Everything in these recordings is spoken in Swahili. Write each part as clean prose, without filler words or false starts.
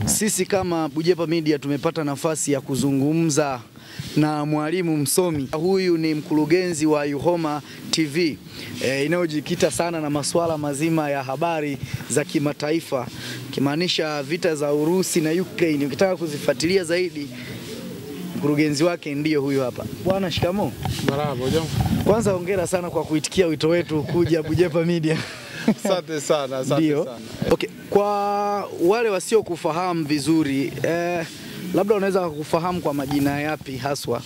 Sisi kama Bujepa Media tumepata nafasi ya kuzungumza na mwalimu msomi. Huyu ni mkurugenzi wa Yuhoma TV inayojikita sana na masuala mazima ya habari za kimataifa, kimaanisha vita za Urusi na Ukraine. Ukitaka kuzifuatilia zaidi, mkurugenzi wake ndiyo huyu hapa. Bwana, shikamoo. Marhaba, jambo. Kwanza hongera sana kwa kuitikia wito wetu kuja Bujepa Media. Asante sana, asante sana. Okay, kwa wale wasio kufahamu vizuri, labda unaweza kufahamu kwa majina yapi haswa?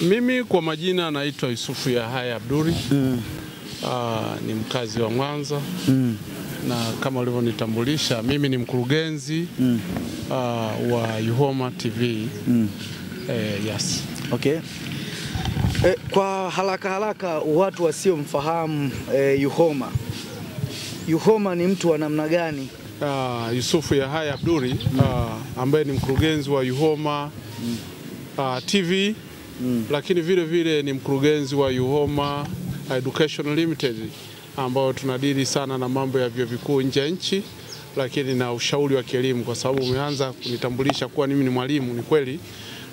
Mimi kwa majina naitwa Yusufu Yahaya Abduri. Ni mkazi wa Mwanza. Na kama ulivyonitambulisha, mimi ni mkurugenzi wa Yuhoma TV. Yes. Okay. Kwa haraka watu wasio mfahamu Yuhoma. Yuhoma ni mtu wa namna gani? Yusufu Yahaya Abduri, ambaye ni mkurugenzi wa Yuhoma TV, lakini vile vile ni mkurugenzi wa Yuhoma Education Limited, ambao tunadili sana na mambo ya vyuo vikuu nje ya nchi, lakini na ushauri wa kielimu. Kwa sababu umeanza kunitambulisha kuwa mimi ni mwalimu, ni kweli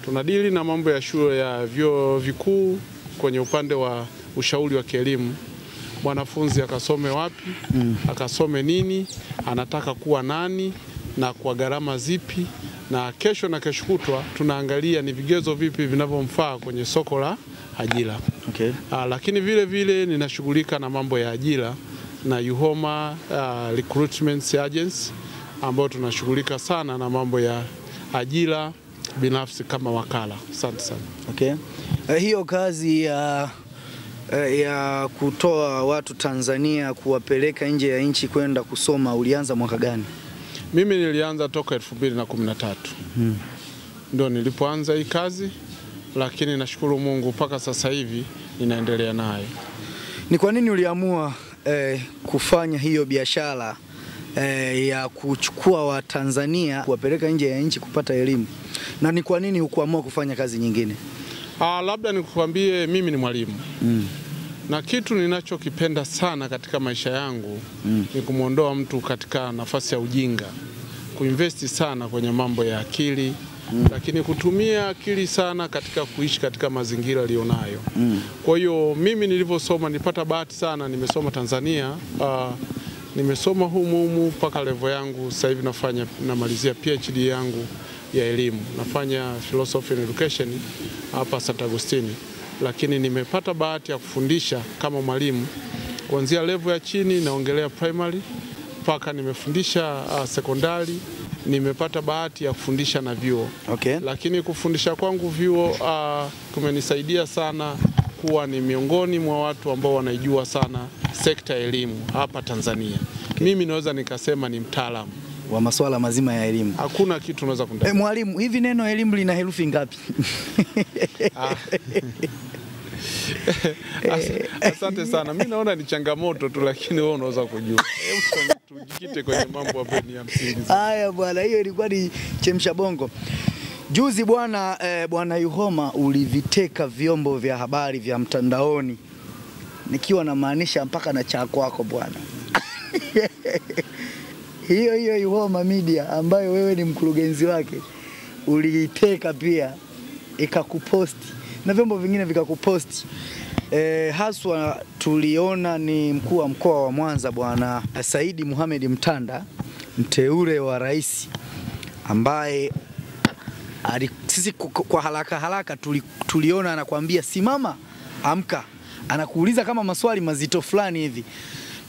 tunadili na mambo ya shule ya vyuo vikuu kwenye upande wa ushauri wa kielimu. Mwanafunzi akasome wapi, akasome nini, anataka kuwa nani na kwa gharama zipi, na kesho na kesho kutwa tunaangalia ni vigezo vipi vinavyomfaa kwenye soko la ajira. Okay. Lakini vile vile ninashughulika na mambo ya ajira na Yuhoma Recruitment Agency, ambao tunashughulika sana na mambo ya ajira binafsi kama wakala. Asante sana. Okay. Hiyo kazi ya kutoa watu Tanzania kuwapeleka nje ya nchi kwenda kusoma ulianza mwaka gani? Mimi nilianza toka 2013. Ndio nilipoanza hii kazi, lakini nashukuru Mungu mpaka sasa hivi ninaendelea nayo. Ni kwa nini uliamua kufanya hiyo biashara ya kuchukua wa Tanzania kuwapeleka nje ya nchi kupata elimu? Na ni kwa nini hukuamua kufanya kazi nyingine? Labda nikuambie, mimi ni mwalimu. Na kitu ninachokipenda sana katika maisha yangu ni kumuondoa mtu katika nafasi ya ujinga, kuinvesti sana kwenye mambo ya akili, lakini kutumia akili sana katika kuishi katika mazingira alionayo. Kwa hiyo mimi nilivyosoma nilipata bahati sana, nimesoma Tanzania, nimesoma humu mpaka level yangu. Sasa hivi namalizia PhD yangu ya elimu, nafanya philosophy and education hapa St. Agustini, lakini nimepata bahati ya kufundisha kama mwalimu kuanzia level ya chini, naongelea primary, mpaka nimefundisha sekondari. Nimepata bahati ya kufundisha na vyuo. Okay. Lakini kufundisha kwangu vyuo kumenisaidia sana kuwa ni miongoni mwa watu ambao wanaijua sana sekta ya elimu hapa Tanzania. Okay. Mimi naweza nikasema ni mtaalamu wa masuala mazima ya elimu. Hakuna kitu unaweza kundai. Mwalimu, hivi neno elimu lina herufi ngapi? Asante sana. Mimi naona ni changamoto tu, lakini wewe unaweza kujua. Tujikite kwenye mambo ambayo ni ya msingi. Haya bwana, hiyo ilikuwa ni chemsha bongo. Juzi bwana Yuhoma, uliviteka vyombo vya habari vya mtandaoni, nikiwa na maanisha mpaka na cha kwako bwana. Hiyo Yuhoma Media ambayo wewe ni mkurugenzi wake, uliiteka pia ikakuposti na vyombo vingine vikakuposti. Haswa tuliona ni mkuu wa mkoa wa Mwanza bwana Saidi Mohamed Mtanda, mteule wa rais, ambaye sisi kwa haraka tuliona anakuambia simama, amka, anakuuliza kama maswali mazito fulani hivi.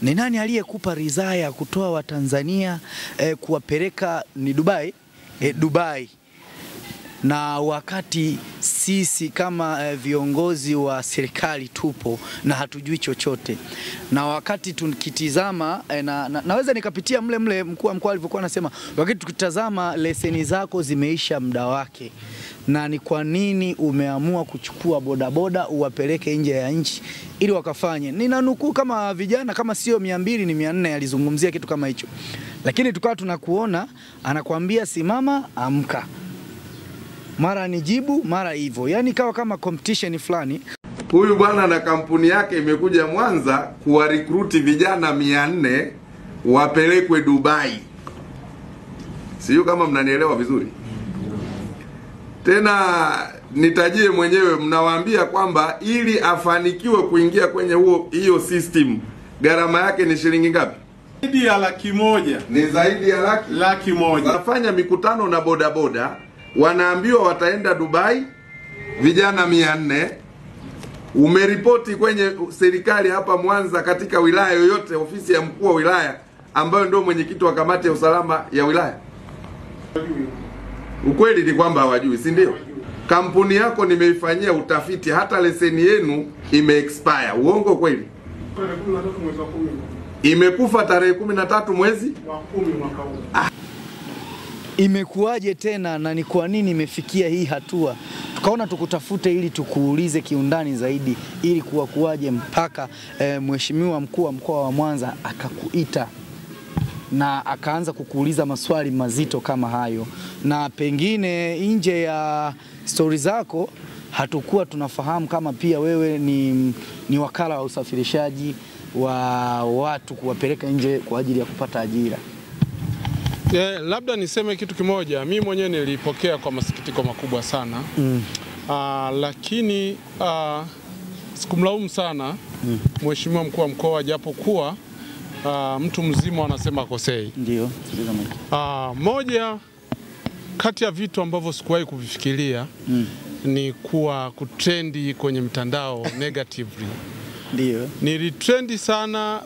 Ni nani aliyekupa ridhaa ya kutoa wa Tanzania kuwapeleka ni Dubai? Dubai. Na wakati sisi kama viongozi wa serikali tupo na hatujui chochote, na wakati tukitizama naweza nikapitia mle mkuu wa mkoa alivyokuwa anasema, wakati tukitazama leseni zako zimeisha muda wake, na ni kwa nini umeamua kuchukua bodaboda uwapeleke nje ya nchi ili wakafanye? Ninanukuu kama vijana kama sio 200 ni 400 alizungumzia kitu kama hicho, lakini tukawa tunakuona anakuambia simama, amka, mara nijibu mara hivyo, yani kawa kama competition fulani. Huyu bwana na kampuni yake imekuja Mwanza kuwa recruit vijana 400 wapelekwe Dubai. Sio kama mnanielewa vizuri. Tena nitajie mwenyewe, mnawaambia kwamba ili afanikiwe kuingia kwenye hiyo system gharama yake ni shilingi ngapi? Zaidi ya 100,000. Ni zaidi ya 100,000. Wanafanya mikutano na bodaboda, wanaambiwa wataenda Dubai, vijana 400. Umeripoti kwenye serikali hapa Mwanza, katika wilaya yoyote, ofisi ya mkuu wa wilaya ambayo ndio mwenyekiti wa kamati ya usalama ya wilaya? Ukweli ni kwamba hawajui, si ndio? Kampuni yako nimeifanyia utafiti, hata leseni yenu ime-expire. Uongo kweli? Tarehe 13 mwezi wa 10. Imekufa tarehe 13 mwezi wa 10 mwaka huu. Imekuwaje tena na ni kwa nini imefikia hii hatua? Tukaona tukutafute ili tukuulize kiundani zaidi ili kuwaje mpaka mheshimiwa mkuu wa mkoa wa Mwanza akakuita na akaanza kukuuliza maswali mazito kama hayo, na pengine nje ya stori zako hatukuwa tunafahamu kama pia wewe ni wakala wa usafirishaji wa watu kuwapeleka nje kwa ajili ya kupata ajira. Labda niseme kitu kimoja, mimi mwenyewe nilipokea kwa masikitiko makubwa sana. Lakini sikumlaumu sana mheshimiwa mkuu wa mkoa, japokuwa mtu mzima anasema kosei. Ndio. Moja kati ya vitu ambavyo sikuwahi kuvifikiria ni kuwa kutrendi kwenye mtandao negatively. Ndio. Nilitrendi sana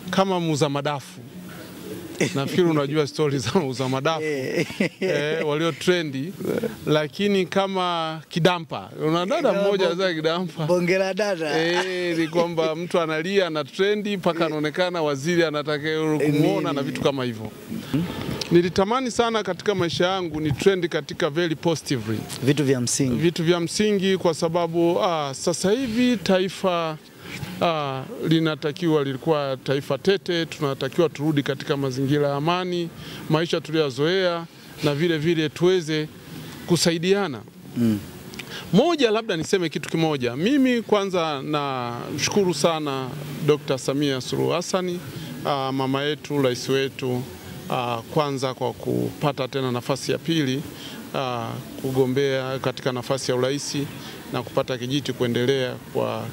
kama muuza madafu. Nafikiri unajua stories za muuza madafu walio trendi, lakini kama kidampa. Una dada mmoja za kidampa. Bongera dada. Ni kwamba mtu analia na trendi mpaka anaonekana waziri anataka kumuona na vitu kama hivyo. Nilitamani sana katika maisha yangu ni trend katika very positively. Vitu vya msingi. Vitu vya msingi, kwa sababu sasa hivi taifa lilikuwa taifa tete, tunatakiwa turudi katika mazingira ya amani, maisha tuliyozoea, na vile vile tuweze kusaidiana. Moja, labda niseme kitu kimoja. Mimi kwanza na mshukuru sana Dr. Samia Suluhu Hassan, mama yetu, rais wetu, kwanza kwa kupata tena nafasi ya pili, kugombea katika nafasi ya urais na kupata kijiti kuendelea kwa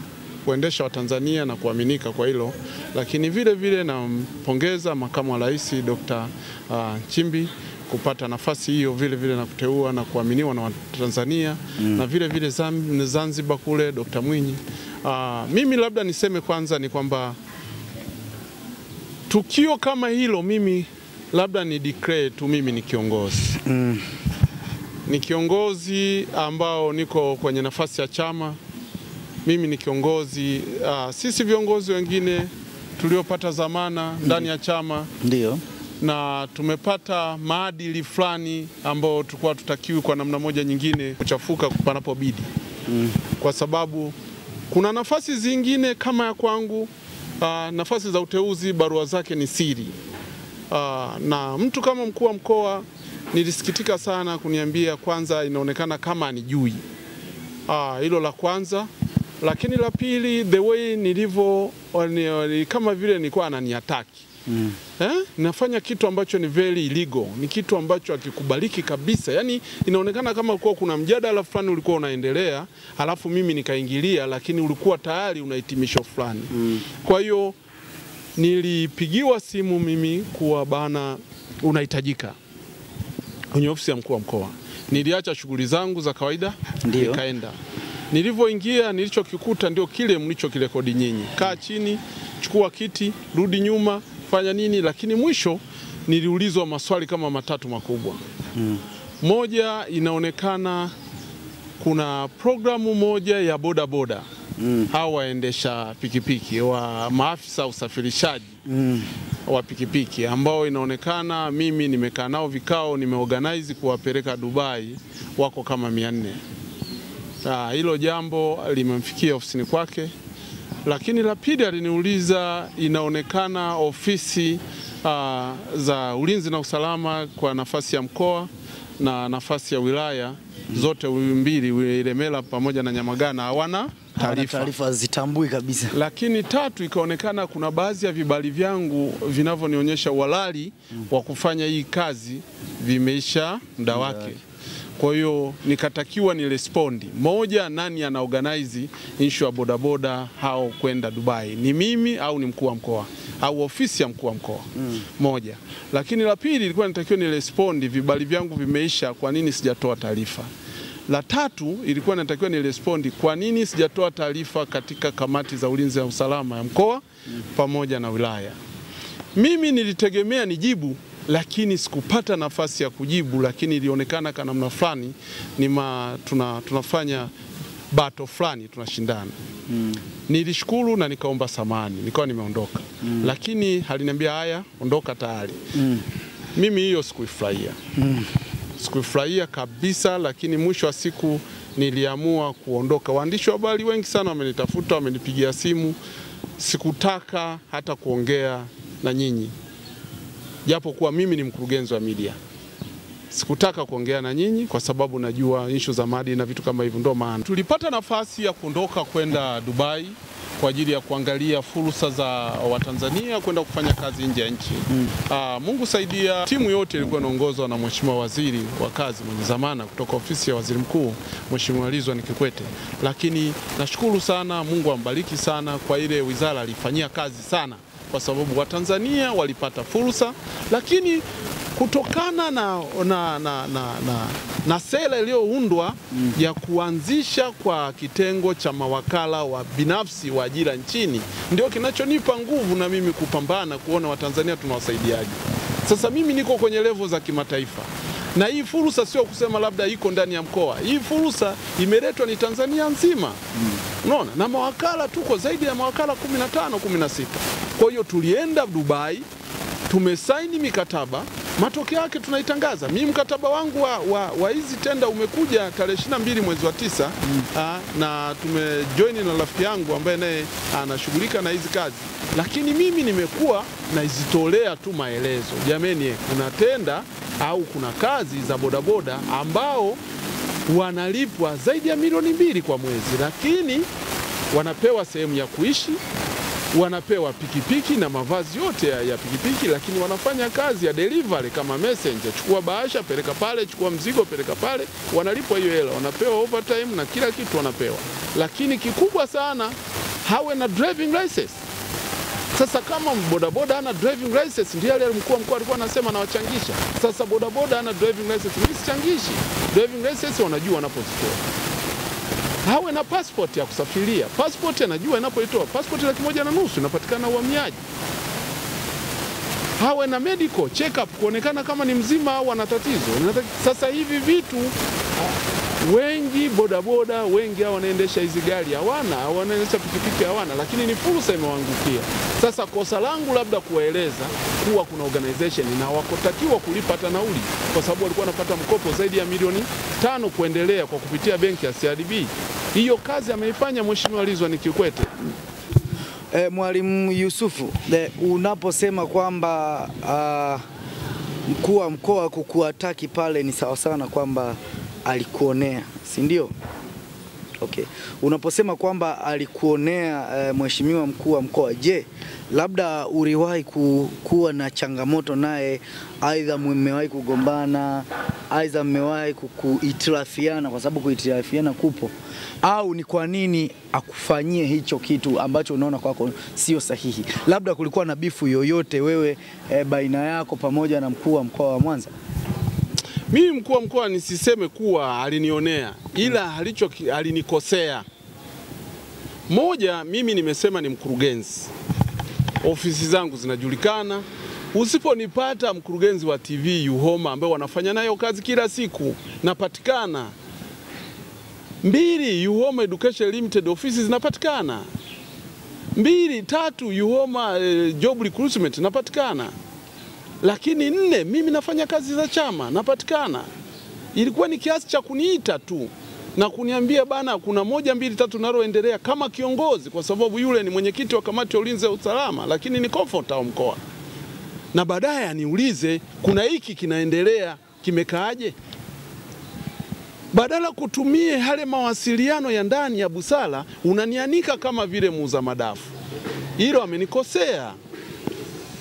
kuendesha Watanzania na kuaminika kwa hilo. Lakini vile vile nampongeza makamu wa rais Dr. Nchimbi kupata nafasi hiyo vile vile na kuteua na kuaminiwa na Watanzania, na vile vile Zanzibar kule Dr. Mwinyi. Mimi labda niseme kwanza ni kwamba tukio kama hilo, mimi labda ni declare tu mimi ni kiongozi. Ni kiongozi ambao niko kwenye nafasi ya chama. Mimi ni kiongozi, sisi viongozi wengine tuliopata zamana ndani ya chama. Ndio. Na tumepata maadili fulani ambao tulikuwa tutakiwi kwa namna moja nyingine kuchafuka panapobidi. Kwa sababu kuna nafasi zingine kama ya kwangu, nafasi za uteuzi barua zake ni siri. Na mtu kama mkuu wa mkoa nilisikitika sana kuniambia kwanza inaonekana kama anijui. Hilo la kwanza. Lakini la pili, the way nilivyo kama vile nilikuwa ananiataki. Nafanya kitu ambacho ni very illegal, ni kitu ambacho hakikubaliki kabisa. Yani inaonekana kama kuna mjadala fulani ulikuwa unaendelea, alafu mimi nikaingilia, lakini ulikuwa tayari una hitimisho fulani. Kwa hiyo nilipigiwa simu mimi kuwa bana unahitajika kwenye ofisi ya mkuu wa mkoa. Niliacha shughuli zangu za kawaida, nikaenda. Nilivyoingia nilichokikuta ndio kile mlichokirekodi nyinyi. Kaa chini, chukua kiti, rudi nyuma, fanya nini, lakini mwisho niliulizwa maswali kama matatu makubwa. Moja, inaonekana kuna programu moja ya boda boda. Hao waendesha pikipiki wa maafisa usafirishaji wa pikipiki ambao inaonekana mimi nimekaa nao vikao, nimeorganize kuwapeleka Dubai, wako kama 400. Hilo jambo limemfikia ofisini kwake. Lakini la pili aliniuliza, inaonekana ofisi za ulinzi na usalama kwa nafasi ya mkoa na nafasi ya wilaya zote mbili, Ilemela pamoja na Nyamagana, hawana taarifa zitambui kabisa. Lakini tatu, ikaonekana kuna baadhi ya vibali vyangu vinavyonionyesha uhalali wa kufanya hii kazi vimeisha muda wake. Kwa hiyo nikatakiwa ni respondi. Moja, nani ana organize issue ya bodaboda hao kwenda Dubai? Ni mimi au ni mkuu wa mkoa au ofisi ya mkuu wa mkoa? Moja. Lakini la pili, ilikuwa natakiwa ni respondi, vibali vyangu vimeisha, kwa nini sijatoa taarifa? La tatu, ilikuwa natakiwa ni respondi, kwa nini sijatoa taarifa katika kamati za ulinzi na usalama ya mkoa pamoja na wilaya? Mimi nilitegemea nijibu, lakini sikupata nafasi ya kujibu, lakini ilionekana kana namna fulani ni tunafanya battle fulani, tunashindana. Nilishukuru na nikaomba samani, nikawa nimeondoka. Lakini aliniambia haya, ondoka tayari. Mimi hiyo sikuifurahia. Sikuifurahia kabisa, lakini mwisho wa siku niliamua kuondoka. Waandishi wa habari wengi sana wamenitafuta, wamenipigia simu. Sikutaka hata kuongea na nyinyi, japo kuwa mimi ni mkurugenzi wa media. Sikutaka kuongea na nyinyi kwa sababu najua issue za maadili na vitu kama hivyo, ndio maana tulipata nafasi ya kuondoka kwenda Dubai kwa ajili ya kuangalia fursa za Watanzania kwenda kufanya kazi nje ya nchi. Mungu saidia, timu yote ilikuwa inaongozwa na Mheshimiwa Waziri wa Kazi mwenye zamana kutoka ofisi ya Waziri Mkuu, Mheshimiwa Ridhiwani Kikwete. Lakini nashukuru sana, Mungu ambariki sana, kwa ile wizara alifanyia kazi sana, kwa sababu Watanzania walipata fursa. Lakini kutokana na sera iliyoundwa ya kuanzisha kwa kitengo cha mawakala wa binafsi wa ajira nchini, ndio kinachonipa nguvu na mimi kupambana kuona Watanzania tunawasaidiaje. Sasa mimi niko kwenye level za kimataifa, na hii fursa sio kusema labda iko ndani ya mkoa. Hii fursa imeletwa ni Tanzania nzima. Unaona? Na mawakala tuko zaidi ya mawakala 15, 16. Kwa hiyo tulienda Dubai, tumesaini mikataba, matokeo yake tunaitangaza. Mimi mkataba wangu wa hizi tenda umekuja tarehe 22 mwezi wa 9, na tumejoin na rafiki yangu ambaye naye anashughulika na hizi kazi. Lakini mimi nimekuwa naizitolea tu maelezo. Jameni, kuna tenda au kuna kazi za bodaboda ambao wanalipwa zaidi ya milioni 2 kwa mwezi, lakini wanapewa sehemu ya kuishi, wanapewa pikipiki na mavazi yote ya pikipiki, lakini wanafanya kazi ya delivery kama messenger. Chukua bahasha, peleka pale, chukua mzigo, peleka pale, wanalipwa hiyo hela, wanapewa overtime na kila kitu wanapewa. Lakini kikubwa sana, hawe na driving license. Sasa kama bodaboda hana driving license, ndiye yale mkuu wa mkoa alikuwa anasema anawachangisha. Sasa bodaboda hana driving license, mimi sichangishi. Driving license wanajua wanapozitoa. Hawe na passport ya kusafiria. Passport anajua inapoitoa. Passport 1,500 inapatikana uhamiaji. Hawe na medical check up kuonekana kama ni mzima au ana tatizo. Sasa hivi vitu wengi bodaboda wengi hao wanaendesha hizi gari hawana, wanaendesha pikipiki hawana, lakini ni fursa imewaangukia. Sasa kosa langu labda kuwaeleza kuwa kuna organization na wakotakiwa kulipa hata nauli, kwa sababu walikuwa wanapata mkopo zaidi ya milioni 5 kuendelea kwa kupitia benki ya CRDB. Hiyo kazi ameifanya Mheshimiwa Ridhiwani Kikwete. Mwalimu Yusufu, unaposema kwamba mkuu wa mkoa kukuataki pale ni sawa sana kwamba alikuonea, si ndio? Okay. Unaposema kwamba alikuonea mheshimiwa mkuu wa mkoa, je, labda uliwahi kuwa na changamoto naye, aidha mmewahi kugombana, aidha mmewahi kuitirafiana, kwa sababu kuitirafiana kupo, au ni kwa nini akufanyie hicho kitu ambacho unaona kwako sio sahihi? Labda kulikuwa na bifu yoyote wewe baina yako pamoja na mkuu wa mkoa wa Mwanza? Mimi mkuu wa mkoa nisiseme kuwa alinionea, ila alinikosea. Moja, mimi nimesema ni mkurugenzi. Ofisi zangu zinajulikana. Usiponipata mkurugenzi wa TV Yuhoma ambaye wanafanya nayo kazi kila siku, napatikana. 2, Yuhoma Education Limited ofisi zinapatikana. 2, 3, Yuhoma Job Recruitment napatikana. Lakini 4, mimi nafanya kazi za chama, napatikana. Ilikuwa ni kiasi cha kuniita tu na kuniambia bana kuna 1, 2, 3 naroendelea kama kiongozi, kwa sababu yule ni mwenyekiti wa kamati ya ulinzi na usalama, lakini ni comforter wa mkoa. Na baadaye aniulize kuna hiki kinaendelea, kimekaaje? Badala kutumie yale mawasiliano ya ndani ya busara, unanianika kama vile muuza madafu. Hilo amenikosea.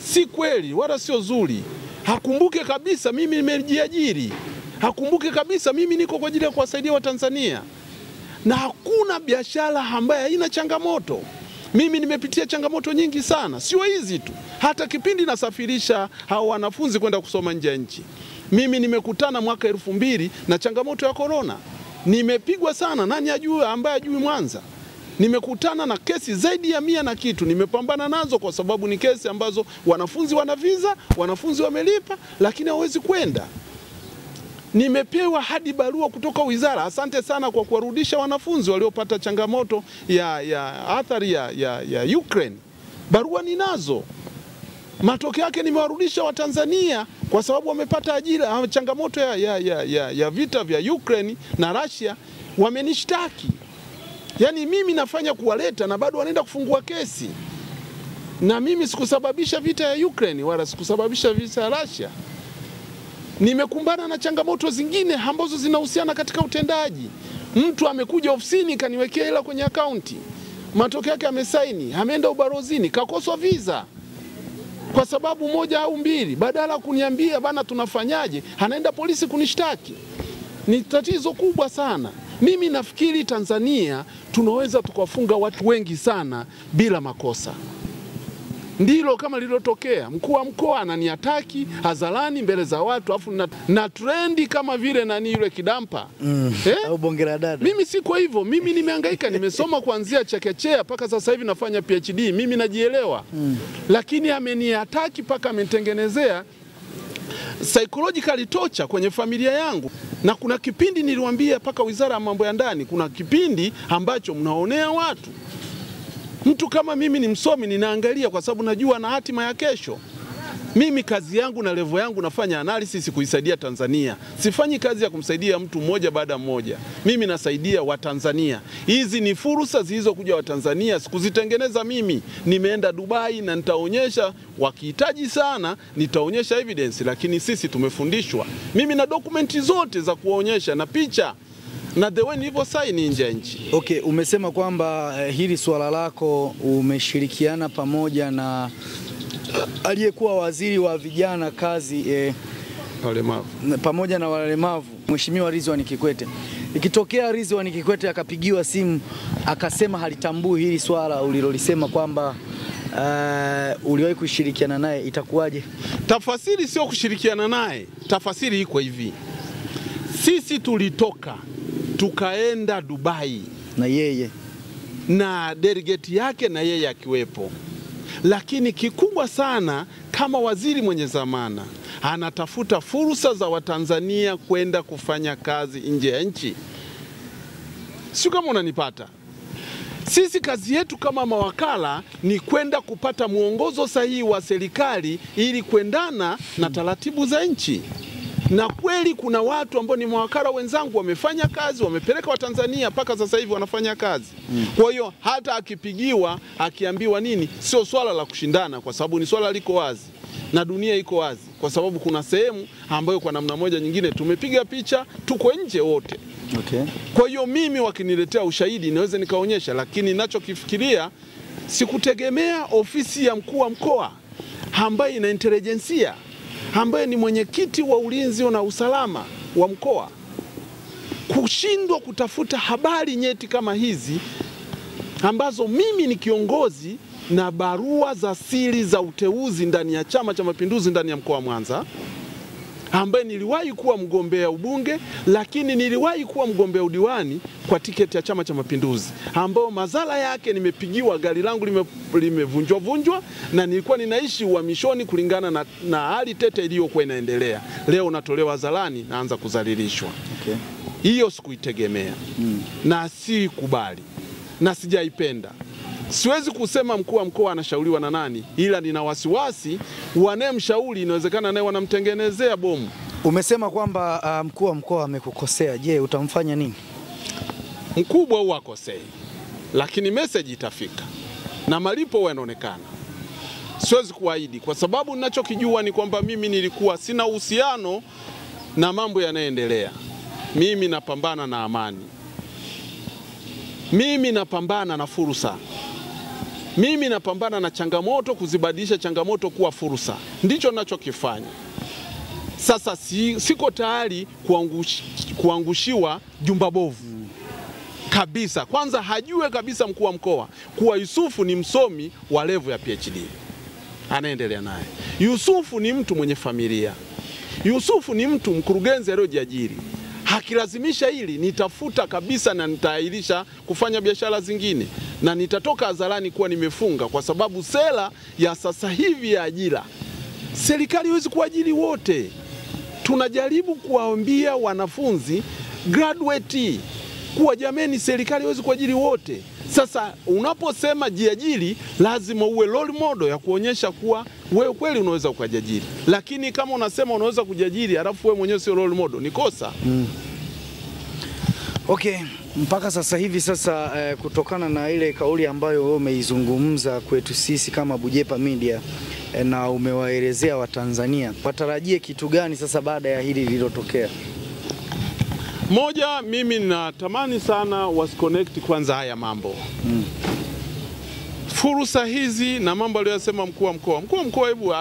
Si kweli wala sio zuri. Hakumbuke kabisa mimi nimejiajiri. Hakumbuke kabisa mimi niko kwa ajili ya kuwasaidia Watanzania. Na hakuna biashara ambayo haina changamoto. Mimi nimepitia changamoto nyingi sana, sio hizi tu. Hata kipindi nasafirisha hao wanafunzi kwenda kusoma nje ya nchi. Mimi nimekutana mwaka 2000 na changamoto ya corona. Nimepigwa sana, nani ajue ambaye ajui Mwanza. Nimekutana na kesi zaidi ya 100 na kitu. Nimepambana nazo kwa sababu ni kesi ambazo wanafunzi wana visa, wanafunzi wamelipa lakini hawezi kwenda. Nimepewa hadi barua kutoka wizara. Asante sana kwa kuwarudisha wanafunzi waliopata changamoto ya athari ya Ukraine. Barua ninazo. Matokeo yake nimewarudisha Watanzania kwa sababu wamepata ajira. Changamoto ya vita vya Ukraine na Russia wamenishtaki. Yani mimi nafanya kuwaleta na bado wanaenda kufungua kesi. Na mimi sikusababisha vita ya Ukraine wala sikusababisha vita ya Russia. Nimekumbana na changamoto zingine ambazo zinahusiana katika utendaji. Mtu amekuja ofisini kaniwekea hela kwenye akaunti. Matokeo yake amesaini, ameenda ubarozini, kakoswa visa. Kwa sababu moja au mbili, badala kuniambia bana tunafanyaje, anaenda polisi kunishtaki. Ni tatizo kubwa sana. Mimi nafikiri Tanzania tunaweza tukafunga watu wengi sana bila makosa. Ndilo kama lilotokea. Mkuu wa mkoa ananiataki hadharani mbele za watu afu na trendi kama vile nani yule Kidampa. Au Bongera dada. Mimi siko hivyo. Mimi nimehangaika, nimesoma kuanzia chekechea mpaka sasa hivi nafanya PhD. Mimi najielewa. Lakini ameniataki mpaka amenitengenezea psychological torture kwenye familia yangu. Na kuna kipindi niliwaambia mpaka Wizara ya Mambo ya Ndani, kuna kipindi ambacho mnaonea watu. Mtu kama mimi ni msomi, ninaangalia kwa sababu najua na hatima ya kesho. Mimi kazi yangu na level yangu nafanya analysis kuisaidia Tanzania. Sifanyi kazi ya kumsaidia mtu mmoja baada mmoja. Mimi nasaidia Watanzania. Hizi ni fursa zilizokuja Watanzania, sikuzitengeneza mimi. Nimeenda Dubai na nitaonyesha, wakihitaji sana nitaonyesha evidence, lakini sisi tumefundishwa. Mimi na dokumenti zote za kuonyesha na picha na the way nilivyo saini nje ya nchi. Okay, umesema kwamba hili swala lako umeshirikiana pamoja na aliyekuwa waziri wa vijana kazi walemavu, pamoja na walemavu, Mheshimiwa Ridhiwani Kikwete. Ikitokea Ridhiwani Kikwete akapigiwa simu akasema halitambui hili swala ulilolisema kwamba uliwahi kushirikiana naye, itakuwaje? Tafasiri sio kushirikiana naye. Tafasiri iko hivi. Sisi tulitoka tukaenda Dubai na yeye na delegate yake na yeye akiwepo. Lakini kikubwa sana kama waziri mwenye zamana anatafuta fursa za Watanzania kwenda kufanya kazi nje ya nchi. Sio kama unanipata. Sisi kazi yetu kama mawakala ni kwenda kupata muongozo sahihi wa serikali ili kuendana na taratibu za nchi. Na kweli kuna watu ambao ni mawakala wenzangu wamefanya kazi, wamepeleka Watanzania mpaka sasa hivi wanafanya kazi. Kwa hiyo hata akipigiwa, akiambiwa nini, sio swala la kushindana kwa sababu ni swala liko wazi. Na dunia iko wazi kwa sababu kuna sehemu ambayo kwa namna moja nyingine tumepiga picha, tuko nje wote. Okay. Kwa hiyo mimi wakiniletea ushahidi naweza nikaonyesha, lakini ninachokifikiria sikutegemea ofisi ya mkuu wa mkoa ambaye ina intelijensia, ambaye ni mwenyekiti wa ulinzi na usalama wa mkoa, kushindwa kutafuta habari nyeti kama hizi ambazo mimi ni kiongozi na barua za siri za uteuzi ndani ya Chama cha Mapinduzi ndani ya mkoa wa Mwanza, ambaye niliwahi kuwa mgombea ubunge, lakini niliwahi kuwa mgombea udiwani kwa tiketi ya Chama cha Mapinduzi, ambao madhara yake nimepigiwa, gari langu limevunjwa na nilikuwa ninaishi uhamishoni kulingana na hali tete iliyokuwa inaendelea. Leo natolewa hadharani, naanza kudhalilishwa. Okay. Hiyo sikuitegemea. Na si kubali. Na sijaipenda. Siwezi kusema mkuu wa mkoa anashauriwa na nani, ila nina wasiwasi wanemshauri inawezekana naye wanamtengenezea bomu. Umesema kwamba mkuu wa mkoa amekukosea. Je, utamfanya nini? Mkubwa huwa akosei, lakini message itafika na malipo yanaonekana. Siwezi kuahidi kwa sababu ninachokijua ni kwamba mimi nilikuwa sina uhusiano na mambo yanayoendelea. mimi napambana na amani. Mimi napambana na fursa. Mimi napambana na changamoto, kuzibadilisha changamoto kuwa fursa. Ndicho ninachokifanya. Sasa siko tayari kuangushiwa jumba bovu. Kabisa. Kwanza hajue kabisa mkuu wa mkoa kuwa Yusufu ni msomi wa level ya PhD. Anaendelea naye. Yusufu ni mtu mwenye familia. Yusufu ni mtu mkurugenzi aliyojiajiri. Hakilazimisha hili, nitafuta kabisa na nitaahirisha kufanya biashara zingine. Na nitatoka hadharani kuwa nimefunga, kwa sababu sera ya sasa hivi ya ajira, serikali haiwezi kuajiri wote. Tunajaribu kuwaambia wanafunzi graduate kuwa jameni, serikali haiwezi kuajiri wote. Sasa unaposema jiajiri, lazima uwe role model ya kuonyesha kuwa wewe kweli unaweza kujiajiri. Lakini kama unasema unaweza kujiajiri alafu wewe mwenyewe sio role model, ni kosa. Okay, mpaka sasa hivi kutokana na ile kauli ambayo wewe umeizungumza kwetu sisi kama Bujepa Media na umewaelezea Watanzania, watarajie kitu gani sasa baada ya hili lililotokea? Moja, mimi natamani sana wasiconnect kwanza haya mambo. Fursa hizi na mambo aliyosema mkuu wa mkoa. Mkuu wa mkoa hebu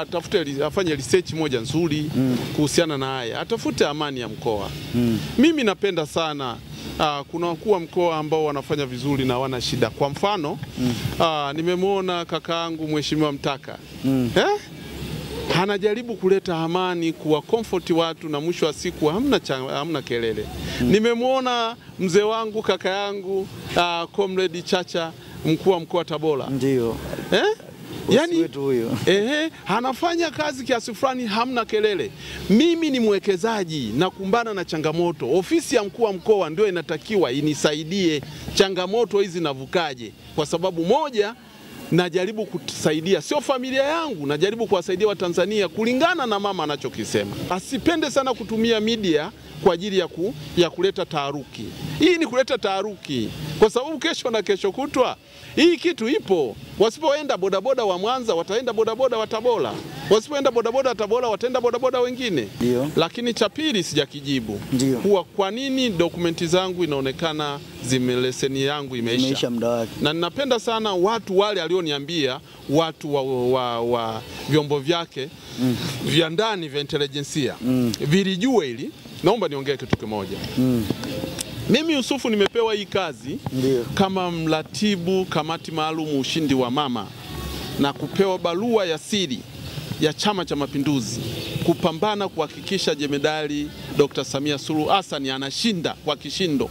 afanye research moja nzuri kuhusiana na haya. Atafute amani ya mkoa. Mimi napenda sana kuna wakuu wa mkoa ambao wanafanya vizuri na wana shida. Kwa mfano, nimemwona kakaangu Mheshimiwa Mtaka. Anajaribu kuleta amani, kuwa comfort watu, na mwisho wa siku hamna kelele. Nimemwona mzee wangu kaka yangu Comrade Chacha, mkuu wa mkoa Tabora. Ndio. Yani anafanya kazi kiasi fulani, hamna kelele. Mimi ni mwekezaji na kumbana na changamoto. Ofisi ya mkuu wa mkoa ndio inatakiwa inisaidie changamoto hizi navukaje. Kwa sababu moja, najaribu kusaidia sio familia yangu, najaribu kuwasaidia Watanzania kulingana na mama anachokisema. Asipende sana kutumia media kwa ajili ya kuleta taharuki. Hii ni kuleta taharuki kwa sababu kesho na kesho kutwa hii kitu ipo. Wasipoenda bodaboda wa Mwanza, wataenda bodaboda wa Tabora. Wasipoenda bodaboda wa Tabora, wataenda bodaboda wengine. Dio. Lakini cha pili sijakijibu. Kwa nini dokumenti zangu inaonekana leseni yangu imeisha muda wake. Na ninapenda sana watu wale alioniambia, watu wa vyombo vyake vya ndani vya intelijensia vilijue hili. Naomba niongee kitu kimoja. Mimi Yusufu nimepewa hii kazi kama mratibu kamati maalum ushindi wa mama, na kupewa barua ya siri ya Chama cha Mapinduzi kupambana kuhakikisha Jemedari Dr. Samia Suluhu Hassan anashinda kwa kishindo,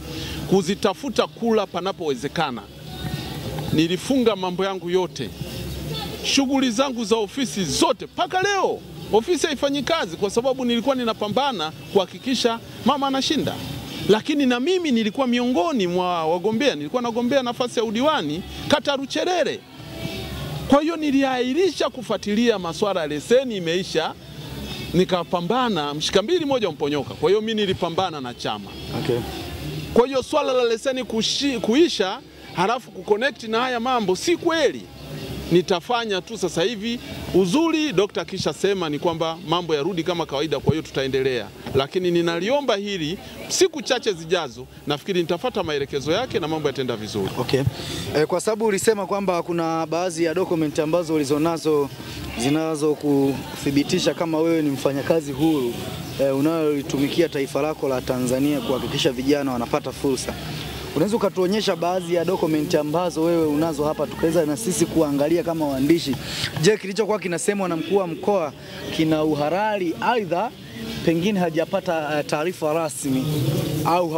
kuzitafuta kula panapowezekana. Nilifunga mambo yangu yote, shughuli zangu za ofisi zote, paka leo ofisi haifanyi kazi kwa sababu nilikuwa ninapambana kuhakikisha mama anashinda. Lakini na mimi nilikuwa miongoni mwa wagombea, nilikuwa nagombea nafasi ya udiwani kata Rucherere. Kwa hiyo niliahirisha kufuatilia masuala ya leseni, imeisha, nikapambana mshikambili moja mponyoka. Kwa hiyo mimi nilipambana na chama. Kwa hiyo swala la leseni kuisha halafu kuconnect na haya mambo si kweli. Nitafanya tu sasa hivi. Uzuri Dr. kisha sema ni kwamba mambo yarudi kama kawaida, kwa hiyo tutaendelea. Lakini ninaliomba hili siku chache zijazo, nafikiri nitafuata maelekezo yake na mambo yataenda vizuri. Kwa sababu ulisema kwamba kuna baadhi ya document ambazo ulizonazo zinazo kuthibitisha kama wewe ni mfanyakazi huru unalitumikia taifa lako la Tanzania kuhakikisha vijana wanapata fursa. Unaweza ukatuonyesha baadhi ya dokumenti ambazo wewe unazo hapa tukaweza na sisi kuangalia kama waandishi? Je, kilichokuwa kinasemwa na mkuu wa mkoa kina uhalali, aidha pengine hajapata taarifa rasmi au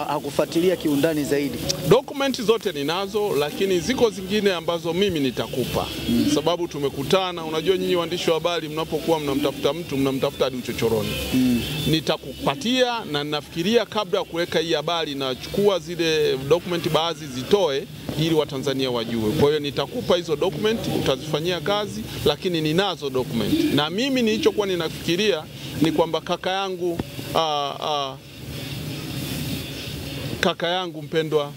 hakufuatilia kiundani zaidi? Dokumenti zote ninazo, lakini ziko zingine ambazo mimi nitakupa. Sababu tumekutana, unajua nyinyi waandishi wa habari mnapokuwa mnamtafuta mtu, mnamtafuta hadi uchochoroni. Nitakupatia, na ninafikiria kabla ya kuweka hii habari na chukua zile dokumenti baadhi zitoe ili Watanzania wajue. Kwa hiyo nitakupa hizo dokumenti, utazifanyia kazi, lakini ninazo dokumenti. Na mimi nilichokuwa ninafikiria ni kwamba kaka yangu mpendwa,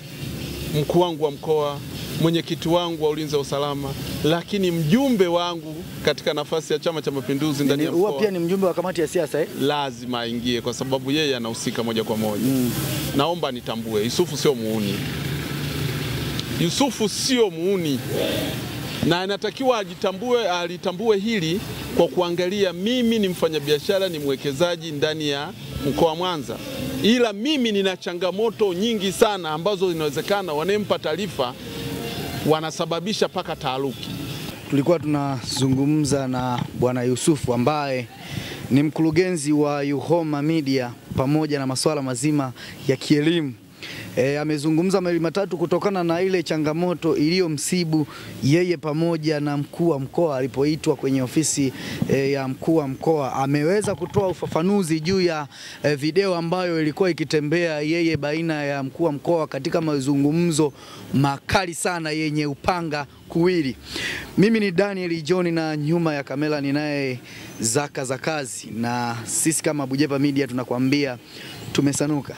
mkuu wangu wa mkoa, mwenyekiti wangu wa ulinzi wa usalama, lakini mjumbe wangu katika nafasi ya Chama cha Mapinduzi ndani ya mkoa. Pia ni mjumbe wa kamati ya siasa Lazima aingie kwa sababu yeye anahusika moja kwa moja. Naomba nitambue, Yusufu sio muuni. Yusufu sio muuni. Na anatakiwa alitambue hili kwa kuangalia mimi ni mfanyabiashara, ni mwekezaji ndani ya mkoa wa Mwanza. Ila mimi nina changamoto nyingi sana ambazo inawezekana wanempa taarifa wanasababisha paka taharuki. Tulikuwa tunazungumza na Bwana Yusufu ambaye ni mkurugenzi wa Yuhoma Media pamoja na masuala mazima ya kielimu. Amezungumza mawili matatu kutokana na ile changamoto iliyomsibu yeye pamoja na mkuu wa mkoa alipoitwa kwenye ofisi ya mkuu wa mkoa. Ameweza kutoa ufafanuzi juu ya video ambayo ilikuwa ikitembea yeye baina ya mkuu wa mkoa katika mazungumzo makali sana yenye upanga kuwili. Mimi ni Daniel John na nyuma ya kamera ninaye Zaka za kazi, na sisi kama Bujepa Media tunakwambia tumesanuka.